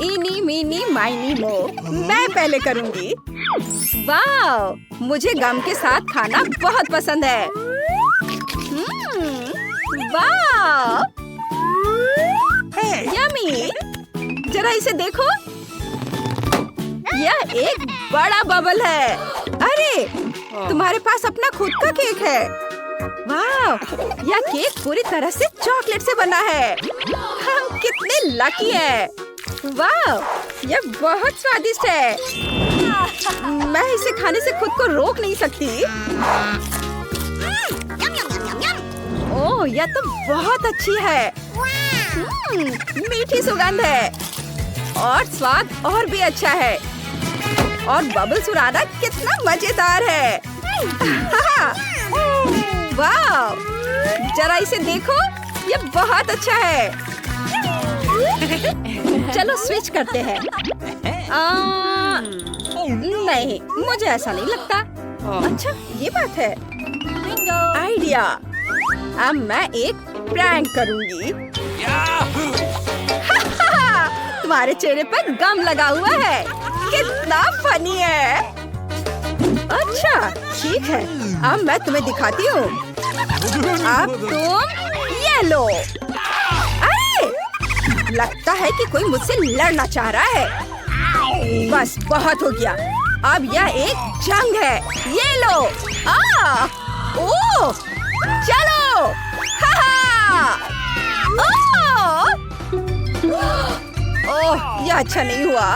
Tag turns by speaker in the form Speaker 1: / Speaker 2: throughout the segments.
Speaker 1: इनी मीनी माइनी मो, मैं पहले करूंगी। वाह, मुझे गम के साथ खाना बहुत पसंद है। वाह, यम्मी। जरा इसे देखो, यह एक बड़ा बबल है। अरे, तुम्हारे पास अपना खुद का केक है। वाह, यह केक पूरी तरह से चॉकलेट से बना है। हम कितने लकी हैं। वाह, यह बहुत स्वादिष्ट है। मैं इसे खाने से खुद को रोक नहीं सकती। ओह, यह तो बहुत अच्छी है। मीठी सुगंध है और स्वाद और भी अच्छा है। और बबल्स उड़ाना कितना मजेदार है। वाह, जरा इसे देखो, ये बहुत अच्छा है। चलो स्विच करते हैं। नहीं, मुझे ऐसा नहीं लगता। अच्छा, ये बात है। आइडिया, अब मैं एक प्रैंक करूंगी। तुम्हारे चेहरे पर गम लगा हुआ है। कितना फनी है। अच्छा, ठीक है, अब मैं तुम्हें दिखाती हूँ। अब तुम ये लो। अरे, लगता है कि कोई मुझसे लड़ना चाह रहा है। बस बहुत हो गया। अब यह एक जंग है। ये लो। ओह, चलो। ओह, यह अच्छा नहीं हुआ।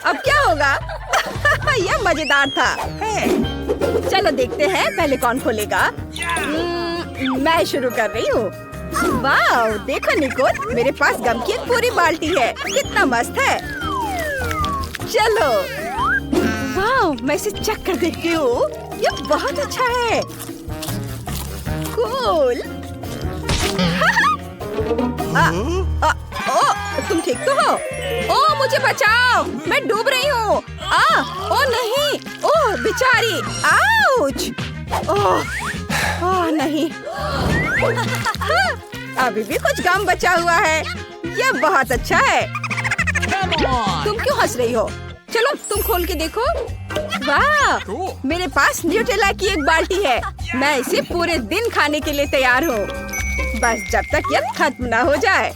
Speaker 1: अब क्या होगा? यह मजेदार था। चलो देखते हैं पहले कौन खोलेगा। मैं शुरू कर रही हूँ। वाह, देखो निको, मेरे पास गम की एक पूरी बाल्टी है। कितना मस्त है। चलो, वाह, मैं इसे चख कर देखती हूँ। यह बहुत अच्छा है। कूल। तुम ठीक तो हो? ओह, मुझे बचाओ, मैं डूब रही हूँ। ओह नहीं, ओह बेचारी, आउच। ओह नहीं। अभी भी कुछ गम बचा हुआ है। यह बहुत अच्छा है। तुम क्यों हंस रही हो? चलो तुम खोल के देखो। वाह, मेरे पास न्यूटेला की एक बाल्टी है। मैं इसे पूरे दिन खाने के लिए तैयार हूँ। बस जब तक यह खत्म ना हो जाए।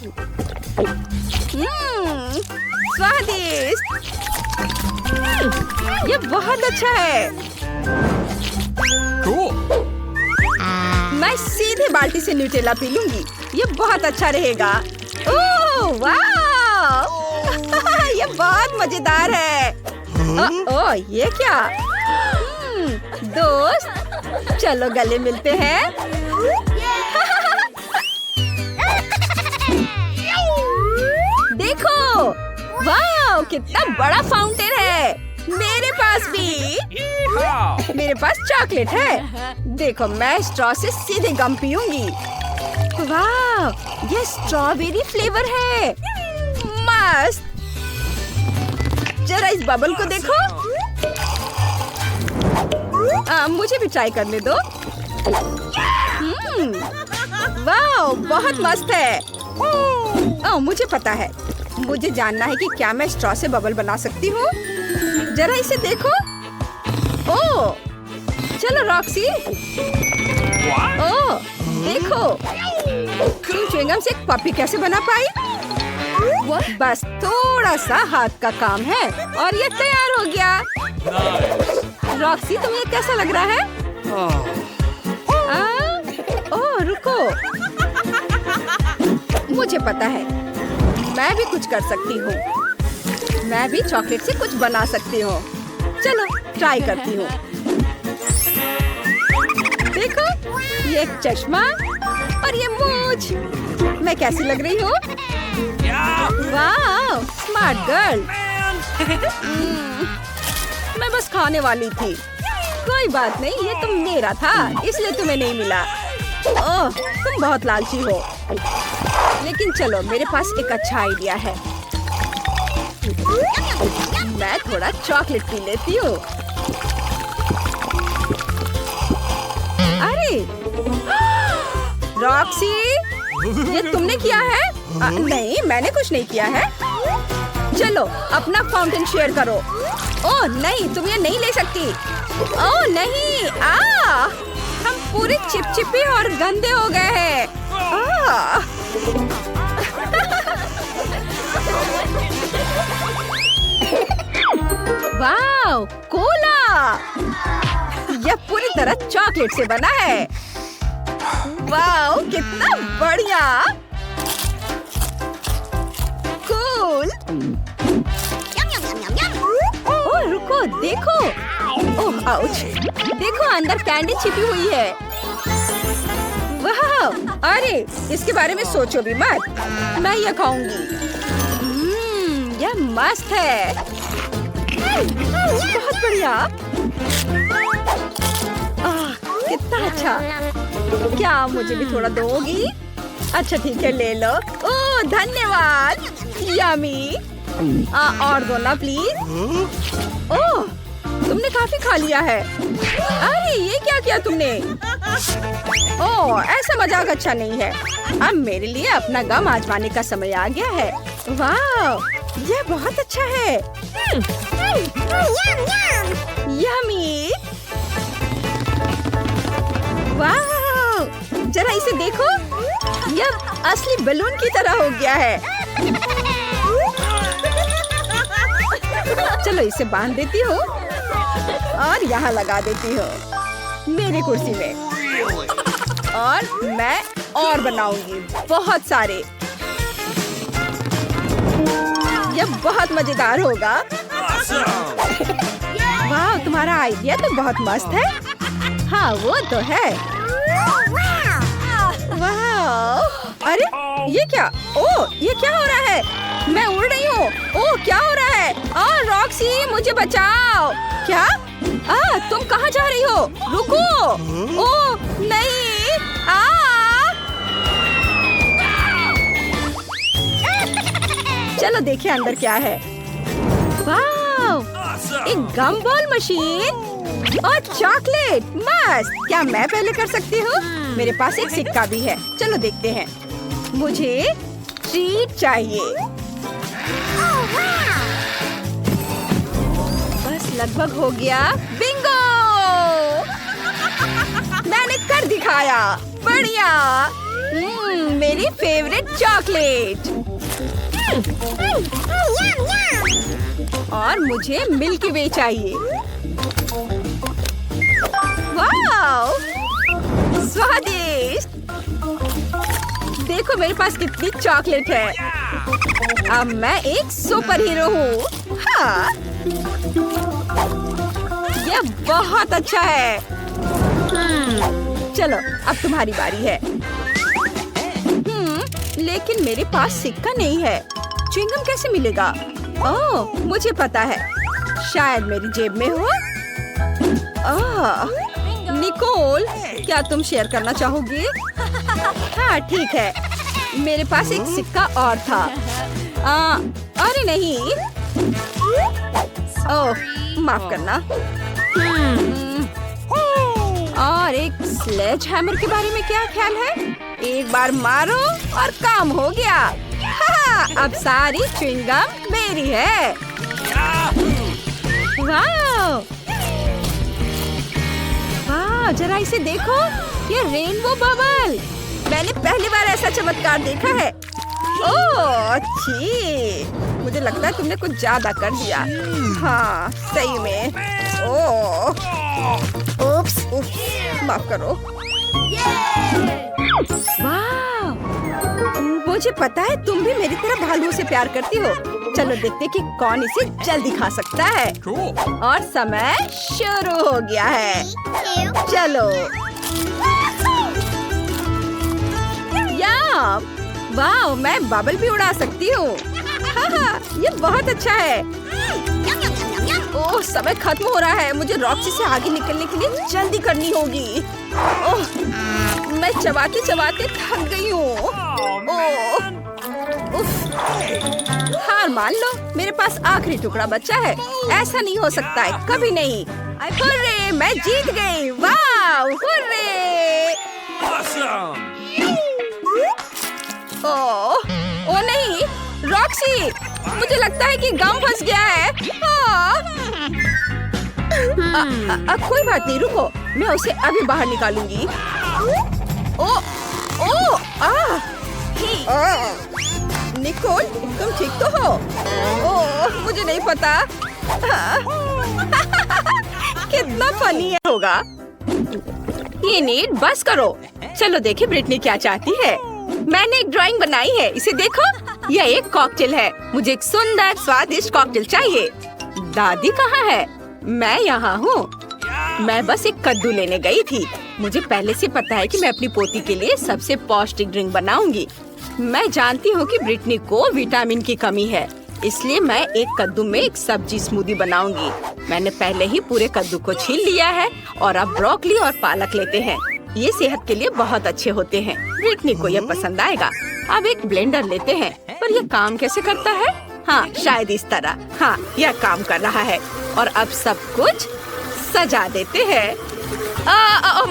Speaker 1: स्वादिष्ट। ये बहुत अच्छा है। मैं सीधे बाल्टी से न्यूटेला पी लूंगी। ये बहुत अच्छा रहेगा। ओह वाह, ये बहुत मजेदार है। ओह, ये क्या? दोस्त, चलो गले मिलते हैं। देखो, वाह, कितना बड़ा फाउंटेन है। मेरे पास भी। मेरे पास चॉकलेट है। देखो, मैं स्ट्रॉ से सीधे गम पीऊंगी। वाह, ये स्ट्रॉबेरी फ्लेवर है। मस्त। जरा इस बबल को देखो। मुझे भी ट्राई करने दो। वाह, बहुत मस्त है। मुझे पता है। मुझे जानना है कि क्या मैं स्ट्रॉ से बबल बना सकती हूँ। जरा इसे देखो। ओह, चलो रॉक्सी। ओह, देखो, तुम च्युइंगम से एक पपी कैसे बना पाई? बस थोड़ा सा हाथ का काम है और ये तैयार हो गया। रॉक्सी, तुम्हें कैसा लग रहा है? ओह, रुको, मुझे पता है, मैं भी कुछ कर सकती हूँ। मैं भी चॉकलेट से कुछ बना सकती हूँ। चलो ट्राई करती हूँ। देखो, ये एक चश्मा और ये मूंछ। मैं कैसी लग रही हूँ? वाह, स्मार्ट गर्ल। मैं बस खाने वाली थी। कोई बात नहीं, ये तुम मेरा था, इसलिए तुम्हें नहीं मिला। ओह, तुम बहुत लालची हो। लेकिन चलो, मेरे पास एक अच्छा आइडिया है। मैं थोड़ा चॉकलेट पी लेती हूँ। अरे, रॉक्सी, ये तुमने किया है? नहीं, मैंने कुछ नहीं किया है। चलो अपना फाउंटेन शेयर करो। ओह नहीं, तुम ये नहीं ले सकती। ओह नहीं, हम पूरे चिपचिपे और गंदे हो गए हैं। वाव, कोला! यह पूरी तरह चॉकलेट से बना है। वाव, कितना बढ़िया! कूल! ओह रुको, देखो! ओह आउच! देखो अंदर कैंडी छिपी हुई है। वाह! अरे इसके बारे में सोचो भी मत। मैं यह खाऊंगी। यह मस्त है। बहुत बढ़िया। कितना अच्छा। क्या मुझे भी थोड़ा दोगी? अच्छा ठीक है, ले लो। ओह धन्यवाद। यम्मी। और दो ना प्लीज। ओह तुमने काफी खा लिया है। अरे ये क्या किया तुमने? ओह ऐसा मजाक अच्छा नहीं है। अब मेरे लिए अपना गम आजमाने का समय आ गया है। वाह, यह बहुत अच्छा है। यम्मी। वाह, जरा इसे देखो। यह असली बलून की तरह हो गया है। चलो इसे बांध देती हूँ और यहाँ लगा देती हूँ मेरी कुर्सी में। और मैं और बनाऊंगी बहुत सारे। यह बहुत मजेदार होगा। वाह, तुम्हारा आइडिया तो बहुत मस्त है। हाँ वो तो है। वाह, अरे ये क्या? ओह ये क्या हो रहा है? मैं उड़ रही हूँ। ओह क्या हो रहा है? रॉक्सी मुझे बचाओ। क्या? तुम कहाँ जा रही हो? रुको। ओह नहीं। चलो देखिए अंदर क्या है। वाह, एक गम बॉल मशीन और चॉकलेट। मस्त। क्या मैं पहले कर सकती हूँ? मेरे पास एक सिक्का भी है। चलो देखते हैं। मुझे ट्रीट चाहिए। बस लगभग हो गया। बिंगो! मैंने कर दिखाया। बढ़िया। मेरी फेवरेट चॉकलेट। और मुझे मिल्की वे चाहिए। वाह, स्वादिष्ट। देखो मेरे पास कितनी चॉकलेट है। अब मैं एक सुपर हीरो हूँ। हाँ, यह बहुत अच्छा है। चलो अब तुम्हारी बारी है। लेकिन मेरे पास सिक्का नहीं है। च्युइंगम कैसे मिलेगा? ओह मुझे पता है। शायद मेरी जेब में हो। निकोल, क्या तुम शेयर करना चाहोगी? हाँ ठीक है। मेरे पास एक सिक्का और था। अरे नहीं। ओह माफ करना। और एक स्लेज हैमर के बारे में क्या ख्याल है? एक बार मारो और काम हो गया। अब सारी च्युइंगम मेरी है। वाह, वाह, जरा इसे देखो। ये रेनबो बबल। मैंने पहली बार ऐसा चमत्कार देखा है। ओह अच्छी। मुझे लगता है तुमने कुछ ज्यादा कर दिया। हाँ सही में। ओह उप्स, माफ करो। वाह, मुझे पता है तुम भी मेरी तरह भालुओं से प्यार करती हो। चलो देखते कि कौन इसे जल्दी खा सकता है। और समय शुरू हो गया है। चलो। वाह, मैं बबल भी उड़ा सकती हूँ। हाँ, ये बहुत अच्छा है। ओह समय खत्म हो रहा है। मुझे रॉक्सी से आगे निकलने के लिए जल्दी करनी होगी। ओह मैं चबाते चबाते थक गई हूँ। ओह हार मान लो, मेरे पास आखिरी टुकड़ा बचा है। ऐसा नहीं हो सकता है, कभी नहीं। हुर्रे, मैं जीत गई। वाह हुर्रे। ओ नहीं, रॉक्सी, मुझे लगता है कि गम फंस गया है। कोई बात नहीं, रुको, मैं उसे अभी बाहर निकालूंगी। निकोल, तुम ठीक तो हो? ओह, मुझे नहीं पता। कितना फनी होगा ये। नीड, बस करो। चलो देखें ब्रिटनी क्या चाहती है। मैंने एक ड्राइंग बनाई है, इसे देखो। यह एक कॉकटेल है। मुझे एक सुंदर स्वादिष्ट कॉकटेल चाहिए। दादी कहाँ है? मैं यहाँ हूँ। मैं बस एक कद्दू लेने गई थी। मुझे पहले से पता है कि मैं अपनी पोती के लिए सबसे पौष्टिक ड्रिंक बनाऊंगी। मैं जानती हूँ कि ब्रिटनी को विटामिन की कमी है, इसलिए मैं एक कद्दू में एक सब्जी स्मूदी बनाऊंगी। मैंने पहले ही पूरे कद्दू को छील लिया है और अब ब्रोकली और पालक लेते हैं। ये सेहत के लिए बहुत अच्छे होते हैं। ब्रिटनी को यह पसंद आएगा। अब एक ब्लेंडर लेते हैं, पर यह काम कैसे करता है? हाँ, शायद इस तरह। हाँ, यह काम कर रहा है। और अब सब कुछ सजा देते हैं।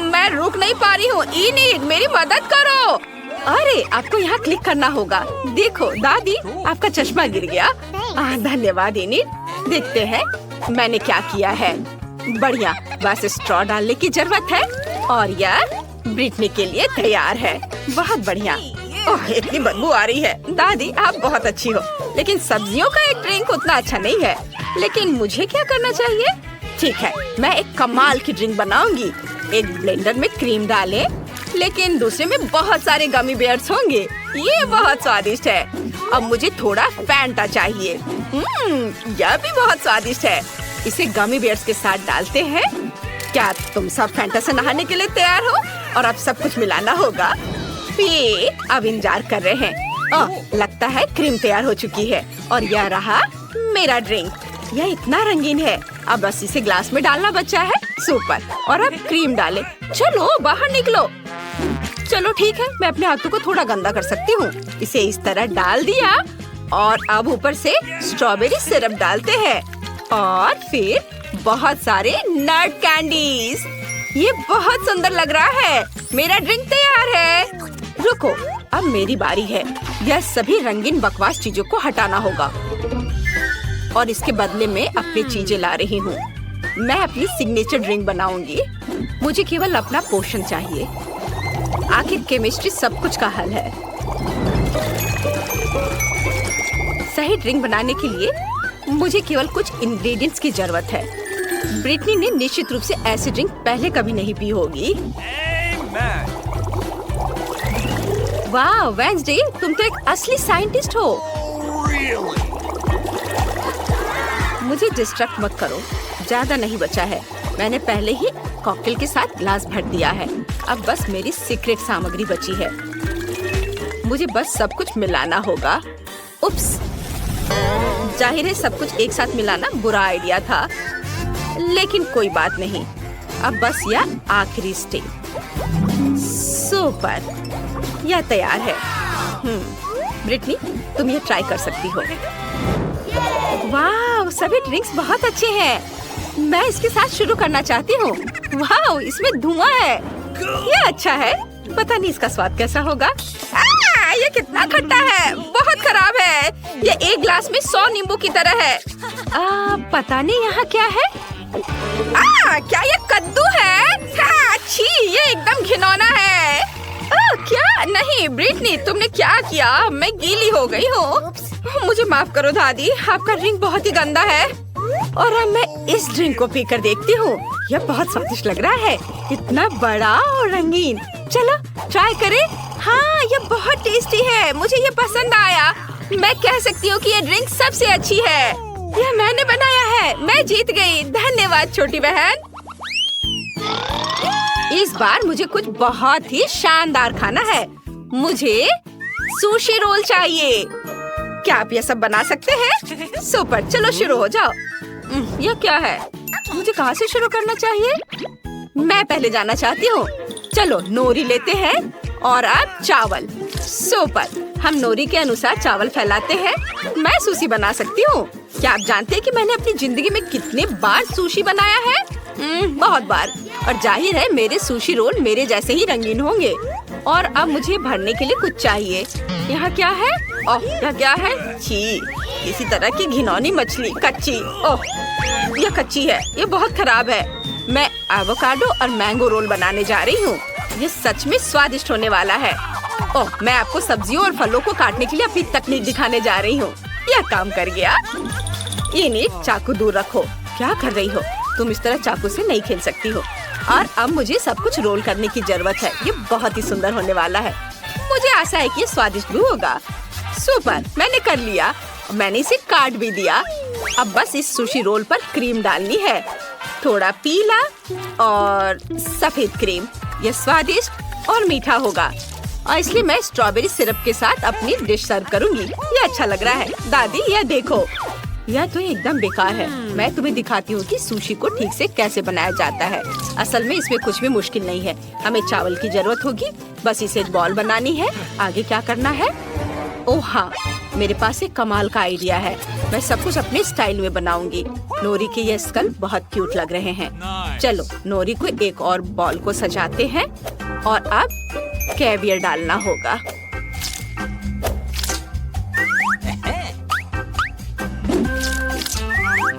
Speaker 1: मैं रुक नहीं पा रही हूँ। इनीड, मेरी मदद करो। अरे, आपको यहाँ क्लिक करना होगा। देखो दादी, आपका चश्मा गिर गया। धन्यवाद इनीड। देखते हैं मैंने क्या किया है। बढ़िया, बस स्ट्रॉ डालने की जरूरत है और यह ब्रिटनी के लिए तैयार है। बहुत बढ़िया। ओह, इतनी बदबू आ रही है। दादी, आप बहुत अच्छी हो, लेकिन सब्जियों का एक ड्रिंक उतना अच्छा नहीं है। लेकिन मुझे क्या करना चाहिए? ठीक है, मैं एक कमाल की ड्रिंक बनाऊंगी। एक ब्लेंडर में क्रीम डालें, लेकिन दूसरे में बहुत सारे गमी बेयर्स होंगे। ये बहुत स्वादिष्ट है। अब मुझे थोड़ा फैंटा चाहिए। यह भी बहुत स्वादिष्ट है। इसे गमी बेयर्स के साथ डालते हैं। क्या तुम सब फैंटा से नहाने के लिए तैयार हो? और अब सब कुछ मिलाना होगा। ये अब इंतजार कर रहे हैं। लगता है क्रीम तैयार हो चुकी है और यह रहा मेरा ड्रिंक। यह इतना रंगीन है। अब बस इसे ग्लास में डालना बचा है। सुपर। और अब क्रीम डालें। चलो बाहर निकलो। चलो ठीक है, मैं अपने हाथों को थोड़ा गंदा कर सकती हूँ। इसे इस तरह डाल दिया और अब ऊपर से स्ट्रॉबेरी सिरप डालते हैं और फिर बहुत सारे नट कैंडीज। ये बहुत सुंदर लग रहा है। मेरा ड्रिंक तैयार है। रुको, अब मेरी बारी है। यह सभी रंगीन बकवास चीजों को हटाना होगा और इसके बदले में अपनी चीजें ला रही हूँ। मैं अपनी सिग्नेचर ड्रिंक बनाऊंगी। मुझे केवल अपना पोषण चाहिए। आखिर केमिस्ट्री सब कुछ का हल है। सही ड्रिंक बनाने के लिए मुझे केवल कुछ इंग्रेडिएंट्स की जरूरत है। ब्रिटनी ने निश्चित रूप से ऐसी ड्रिंक पहले कभी नहीं पी होगी। वाह वेंसडे, तुम तो एक असली साइंटिस्ट हो। मुझे डिस्ट्रैक्ट मत करो, ज्यादा नहीं बचा है। मैंने पहले ही कॉकटेल के साथ ग्लास भर दिया है। अब बस मेरी सीक्रेट सामग्री बची है। मुझे बस सब कुछ मिलाना होगा। उप्स, जाहिर है सब कुछ एक साथ मिलाना बुरा आइडिया था, लेकिन कोई बात नहीं। अब बस यह आखिरी स्टेप। सुपर, यह तैयार है। ब्रिटनी, तुम ये ट्राई कर सकती हो। वाह, सभी ड्रिंक्स बहुत अच्छे हैं। मैं इसके साथ शुरू करना चाहती हूँ। वाह, इसमें धुआं है। ये अच्छा है। पता नहीं इसका स्वाद कैसा होगा। ये कितना खट्टा है, बहुत खराब है। ये एक ग्लास में 100 नींबू की तरह है। पता नहीं यहाँ क्या है। क्या ये कद्दू है? छी, ये एकदम घिनौना है। क्या? नहीं ब्रिटनी, तुमने क्या किया? मैं गीली हो गई हूँ। मुझे माफ करो दादी, आपका ड्रिंक बहुत ही गंदा है। और अब मैं इस ड्रिंक को पीकर देखती हूँ। यह बहुत स्वादिष्ट लग रहा है, इतना बड़ा और रंगीन। चलो ट्राई करें। हाँ, यह बहुत टेस्टी है, मुझे ये पसंद आया। मैं कह सकती हूँ कि ये ड्रिंक सबसे अच्छी है। यह मैंने बनाया है। मैं जीत गई। धन्यवाद छोटी बहन। इस बार मुझे कुछ बहुत ही शानदार खाना है। मुझे सुशी रोल चाहिए। क्या आप ये सब बना सकते हैं? सुपर, चलो शुरू हो जाओ। यह क्या है? मुझे कहाँ से शुरू करना चाहिए? मैं पहले जाना चाहती हूँ। चलो नोरी लेते हैं और अब चावल। सुपर, हम नोरी के अनुसार चावल फैलाते हैं। मैं सुशी बना सकती हूँ। क्या आप जानते हैं कि मैंने अपनी जिंदगी में कितने बार सुशी बनाया है? बहुत बार। और जाहिर है मेरे सुशी रोल मेरे जैसे ही रंगीन होंगे। और अब मुझे भरने के लिए कुछ चाहिए। यहाँ क्या है? ओह, यह क्या है? छी, किसी तरह की घिनौनी मछली, कच्ची। ओह, यह कच्ची है, ये बहुत खराब है। मैं एवोकाडो और मैंगो रोल बनाने जा रही हूँ। ये सच में स्वादिष्ट होने वाला है। ओह, मैं आपको सब्जियों और फलों को काटने के लिए अपनी तकनीक दिखाने जा रही हूँ। यह काम कर गया। इनिट, चाकू दूर रखो। क्या कर रही हो? तुम इस तरह चाकू से नहीं खेल सकती हो। और अब मुझे सब कुछ रोल करने की जरूरत है। ये बहुत ही सुंदर होने वाला है। मुझे आशा है कि ये स्वादिष्ट भी होगा। सुपर, मैंने कर लिया। मैंने इसे काट भी दिया। अब बस इस सुशी रोल पर क्रीम डालनी है, थोड़ा पीला और सफेद क्रीम। यह स्वादिष्ट और मीठा होगा और इसलिए मैं स्ट्रॉबेरी सिरप के साथ अपनी डिश सर्व करूंगी। ये अच्छा लग रहा है। दादी, यह देखो। यह तो एकदम बेकार है। मैं तुम्हें दिखाती हूँ कि सुशी को ठीक से कैसे बनाया जाता है। असल में इसमें कुछ भी मुश्किल नहीं है। हमें चावल की जरूरत होगी, बस इसे एक बॉल बनानी है। आगे क्या करना है? ओह हाँ, मेरे पास एक कमाल का आइडिया है। मैं सब कुछ अपने स्टाइल में बनाऊंगी। नोरी के ये स्कल बहुत क्यूट लग रहे हैं। चलो, नोरी को एक और बॉल को सजाते हैं और अब कैवियर डालना होगा।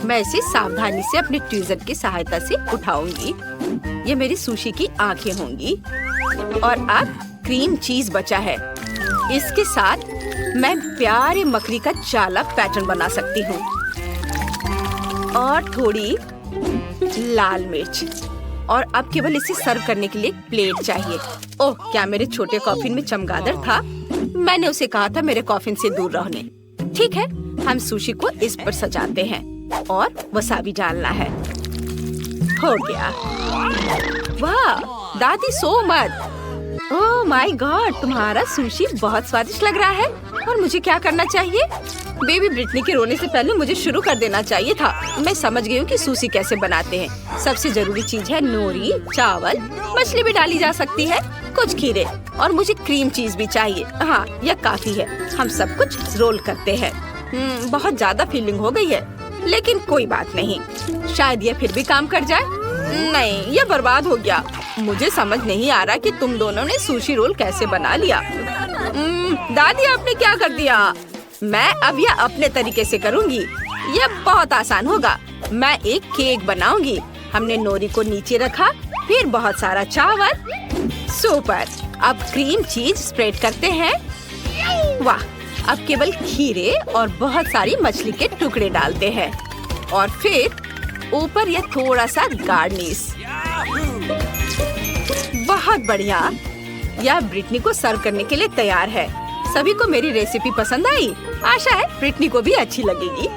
Speaker 1: मैं इसे सावधानी से अपने ट्वीजर की सहायता से उठाऊंगी। ये मेरी सुशी की आंखें होंगी। और अब क्रीम चीज बचा है। इसके साथ मैं प्यारे मकड़ी का जाला पैटर्न बना सकती हूँ और थोड़ी लाल मिर्च। और अब केवल इसे सर्व करने के लिए प्लेट चाहिए। ओह, क्या मेरे छोटे कॉफिन में चमगादड़ था? मैंने उसे कहा था मेरे कॉफिन से दूर रहने। ठीक है, हम सुशी को इस पर सजाते हैं और वसाबी डालना है। हो गया। वाह, दादी सो मत। ओह माय गॉड, तुम्हारा सुशी बहुत स्वादिष्ट लग रहा है। और मुझे क्या करना चाहिए? बेबी ब्रिटनी के रोने से पहले मुझे शुरू कर देना चाहिए था। मैं समझ गई हूँ कि सुशी कैसे बनाते हैं। सबसे जरूरी चीज है नोरी, चावल, मछली भी डाली जा सकती है, कुछ खीरे और मुझे क्रीम चीज भी चाहिए। हाँ, यह काफी है। हम सब कुछ रोल करते हैं। बहुत ज्यादा फीलिंग हो गई है, लेकिन कोई बात नहीं। शायद यह फिर भी काम कर जाए। नहीं, यह बर्बाद हो गया। मुझे समझ नहीं आ रहा कि तुम दोनों ने सुशी रोल कैसे बना लिया। दादी, आपने क्या कर दिया? मैं अब यह अपने तरीके से करूंगी। यह बहुत आसान होगा। मैं एक केक बनाऊंगी। हमने नोरी को नीचे रखा, फिर बहुत सारा चावल। सुपर। अब क्रीम चीज स्प्रेड करते हैं। वाह, अब केवल खीरे और बहुत सारी मछली के टुकड़े डालते हैं और फिर ऊपर यह थोड़ा सा गार्निश। बहुत बढ़िया। यह ब्रिटनी को सर्व करने के लिए तैयार है। सभी को मेरी रेसिपी पसंद आई। आशा है ब्रिटनी को भी अच्छी लगेगी।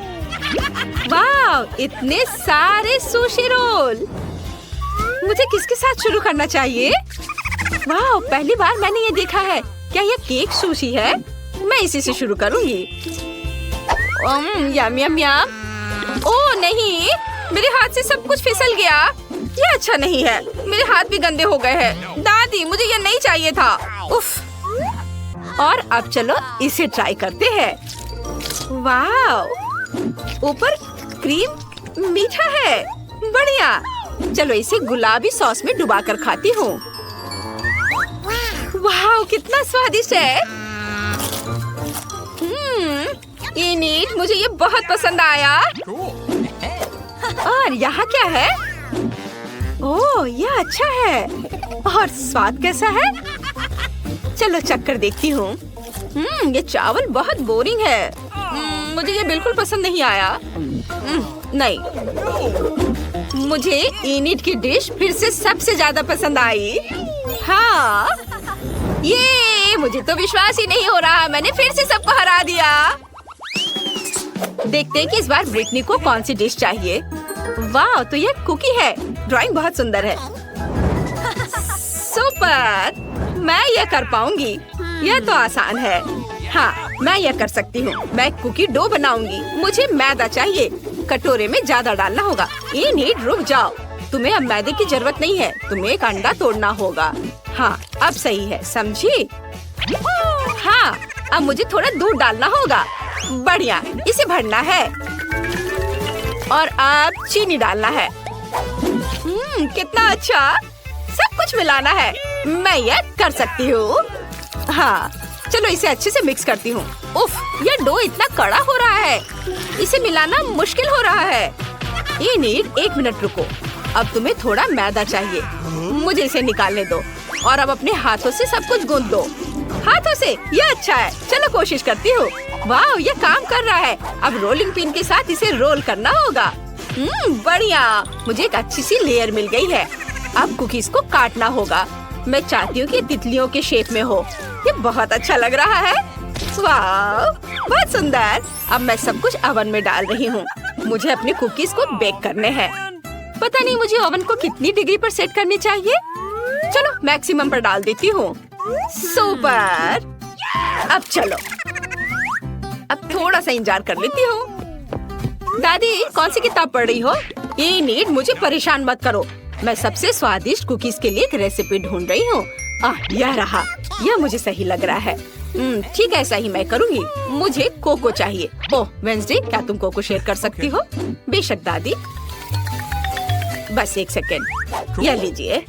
Speaker 1: वाह, इतने सारे सुशी रोल। मुझे किसके साथ शुरू करना चाहिए? वाह, पहली बार मैंने ये देखा है। क्या यह केक सुशी है? मैं इसी से शुरू करूंगी। यम यम यम। ओह नहीं, मेरे हाथ से सब कुछ फिसल गया। ये अच्छा नहीं है। मेरे हाथ भी गंदे हो गए हैं। दादी, मुझे ये नहीं चाहिए था। उफ। और अब चलो इसे ट्राई करते हैं। वाह, ऊपर क्रीम मीठा है। बढ़िया। चलो इसे गुलाबी सॉस में डुबाकर खाती हूँ। वाह, कितना स्वादिष्ट है। इनिट, मुझे ये बहुत पसंद आया। और यहाँ क्या है? ओह, यह अच्छा है। और स्वाद कैसा है? चलो चक्कर देखती हूँ। ये चावल बहुत बोरिंग है। मुझे ये बिल्कुल पसंद नहीं आया। नहीं, मुझे इनिट की डिश फिर से सबसे ज्यादा पसंद आई। हाँ, ये मुझे तो विश्वास ही नहीं हो रहा। मैंने फिर से सबको हरा दिया। देखते हैं कि इस बार ब्रिटनी को कौन सी डिश चाहिए। वाह, तो ये कुकी है। ड्राइंग बहुत सुंदर है। सुपर, मैं ये कर पाऊंगी। यह तो आसान है। हाँ, मैं ये कर सकती हूँ। मैं कुकी डो बनाऊंगी। मुझे मैदा चाहिए। कटोरे में ज्यादा डालना होगा। इनिट, रुक जाओ। तुम्हें अब मैदे की जरूरत नहीं है। तुम्हें एक अंडा तोड़ना होगा। हाँ, अब सही है, समझी? हाँ, अब मुझे थोड़ा दूध डालना होगा। बढ़िया, इसे भरना है और अब चीनी डालना है। कितना अच्छा। सब कुछ मिलाना है। मैं ये कर सकती हूँ। हाँ, चलो इसे अच्छे से मिक्स करती हूँ। उफ, ये डो इतना कड़ा हो रहा है, इसे मिलाना मुश्किल हो रहा है। ये नीड 1 मिनट रुको। अब तुम्हें थोड़ा मैदा चाहिए, मुझे इसे निकालने दो और अब अपने हाथों से सब कुछ गूंथ दो। हाथों से? ये अच्छा है, चलो कोशिश करती हूँ। वाह, ये काम कर रहा है। अब रोलिंग पिन के साथ इसे रोल करना होगा। बढ़िया, मुझे एक अच्छी सी लेयर मिल गई है। अब कुकीज को काटना होगा। मैं चाहती हूँ कि तितलियों के शेप में हो। ये बहुत अच्छा लग रहा है। वाह, बहुत सुंदर। अब मैं सब कुछ ओवन में डाल रही हूँ। मुझे अपने कुकीज को बेक करने हैं। पता नहीं मुझे ओवन को कितनी डिग्री पर सेट करनी चाहिए। चलो मैक्सिमम पर डाल देती हूँ। सुपर। अब चलो, अब थोड़ा सा इंतजार कर लेती हूँ। दादी, कौन सी किताब पढ़ रही हो? ये नीड, मुझे परेशान मत करो। मैं सबसे स्वादिष्ट कुकीज के लिए एक रेसिपी ढूंढ रही हूँ। यह रहा। यह मुझे सही लग रहा है। ठीक है, ऐसा ही मैं करूँगी। मुझे कोको चाहिए। ओह वेंसडे, क्या तुम कोको शेयर कर सकती हो? बेशक दादी। बस 1 सेकेंड, यह लीजिए।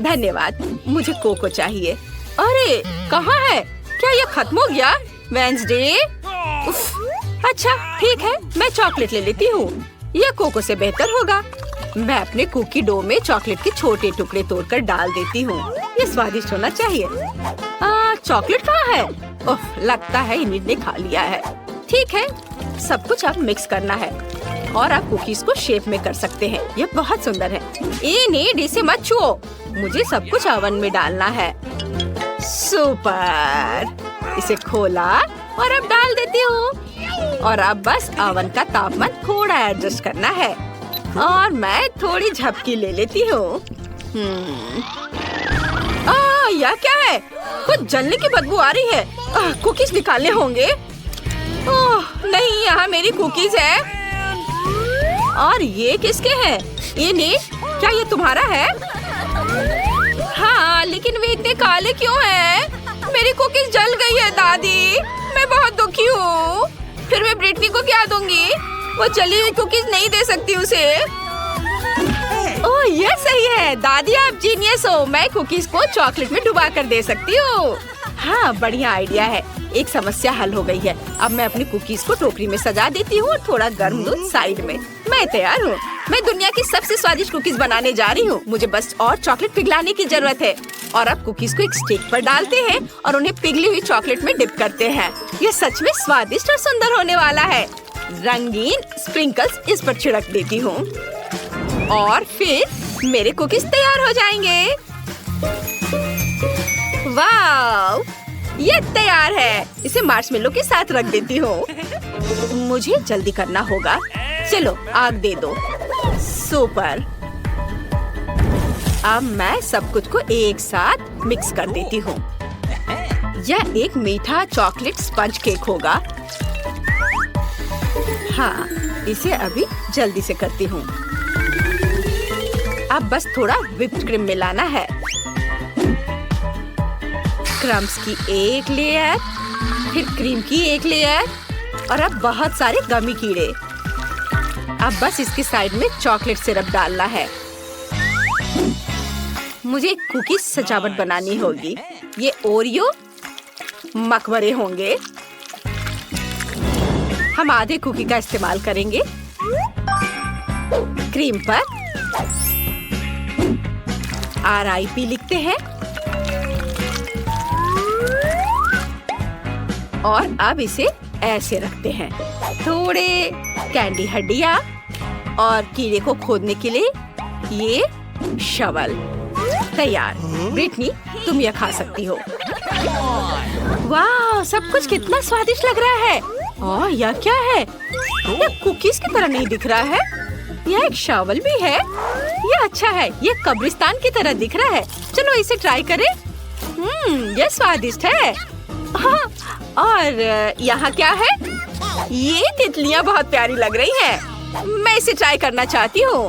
Speaker 1: धन्यवाद। मुझे कोको चाहिए। अरे कहाँ है? क्या यह खत्म हो गया? वेंसडे, अच्छा ठीक है, मैं चॉकलेट ले लेती हूँ। यह कोको से बेहतर होगा। मैं अपने कुकी डो में चॉकलेट के छोटे टुकड़े तोड़कर डाल देती हूँ। ये स्वादिष्ट होना चाहिए। चॉकलेट कहाँ है? ओह, लगता है इनिड ने खा लिया है। ठीक है, सब कुछ अब मिक्स करना है और आप कुकीज को शेप में कर सकते हैं। ये बहुत सुंदर है। इनिड, इसे मत छुओ। मुझे सब कुछ ओवन में डालना है। सुपर। इसे खोला और अब डाल देती हूँ। और अब बस ओवन का तापमान थोड़ा एडजस्ट करना है और मैं थोड़ी झपकी ले लेती हूँ। यह क्या है? कुछ जलने की बदबू आ रही है। कुकीज निकालने होंगे। ओह नहीं, यहाँ मेरी कुकीज है। और ये किसके हैं? ये नहीं, क्या ये तुम्हारा है? हाँ, लेकिन वे इतने काले क्यों हैं? मेरी कुकीज जल गई है दादी। मैं बहुत दुखी हूँ। फिर मैं ब्रिटनी को क्या दूंगी? वो जली हुई कुकीज नहीं दे सकती उसे। ओह ये सही है दादी, आप जीनियस हो। मैं कुकीज को चॉकलेट में डुबा कर दे सकती हूँ। हाँ, बढ़िया आइडिया है। एक समस्या हल हो गई है। अब मैं अपनी कुकीज को टोकरी में सजा देती हूँ और थोड़ा गर्म दूध साइड में। मैं तैयार हूँ। मैं दुनिया की सबसे स्वादिष्ट कुकीज बनाने जा रही हूँ। मुझे बस और चॉकलेट पिघलाने की जरूरत है। और अब कुकीज को एक स्टिक पर डालते हैं और उन्हें पिघली हुई चॉकलेट में डिप करते हैं। ये सच में स्वादिष्ट और सुंदर होने वाला है। रंगीन स्प्रिंकल्स इस पर छिड़क देती हूँ और फिर मेरे कुकीज तैयार हो जाएंगे। वाव, ये तैयार है। इसे मार्शमेलो के साथ रख देती हूँ। मुझे जल्दी करना होगा। चलो आग दे दो। सुपर। अब मैं सब कुछ को एक साथ मिक्स कर देती हूँ। यह एक मीठा चॉकलेट स्पंज केक होगा। हाँ, इसे अभी जल्दी से करती हूँ। अब बस थोड़ा व्हिप्ड क्रीम मिलाना है। क्रम्स की एक लेयर, फिर क्रीम की एक लेयर और अब बहुत सारे गमी कीड़े। अब बस इसकी साइड में चॉकलेट सिरप डालना है। मुझे कुकी सजावट बनानी होगी। ये ओरियो मकबरे होंगे। हम आधे कुकी का इस्तेमाल करेंगे। क्रीम पर RIP लिखते हैं और अब इसे ऐसे रखते हैं। थोड़े कैंडी हड्डियाँ और कीड़े को खोदने के लिए ये शवल तैयार। ब्रिटनी, तुम यह खा सकती हो। वाह, सब कुछ कितना स्वादिष्ट लग रहा है। और यह क्या है? यह कुकीज की तरह नहीं दिख रहा है। यह एक शवल भी है। यह अच्छा है। यह कब्रिस्तान की तरह दिख रहा है। चलो इसे ट्राई करें। यह स्वादिष्ट है। हाँ, और यहाँ क्या है? ये तितलियाँ बहुत प्यारी लग रही हैं। मैं इसे ट्राई करना चाहती हूँ।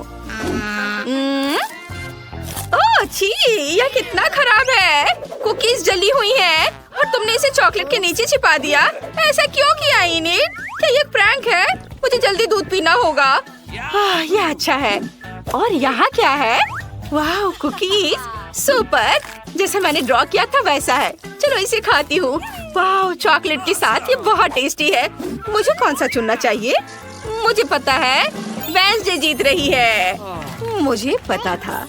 Speaker 1: ओह छी, यह कितना खराब है। कुकीज जली हुई हैं और तुमने इसे चॉकलेट के नीचे छिपा दिया। ऐसा क्यों किया इनिड? क्या ये प्रैंक है? मुझे जल्दी दूध पीना होगा। यह अच्छा है। और यहाँ क्या है? वाह, कुकीज सुपर। जैसे मैंने ड्रॉ किया था वैसा है। चलो इसे खाती हूँ। वाह, चॉकलेट के साथ ये बहुत टेस्टी है। मुझे कौन सा चुनना चाहिए? मुझे पता है, वेडनेसडे जीत रही है। मुझे पता था।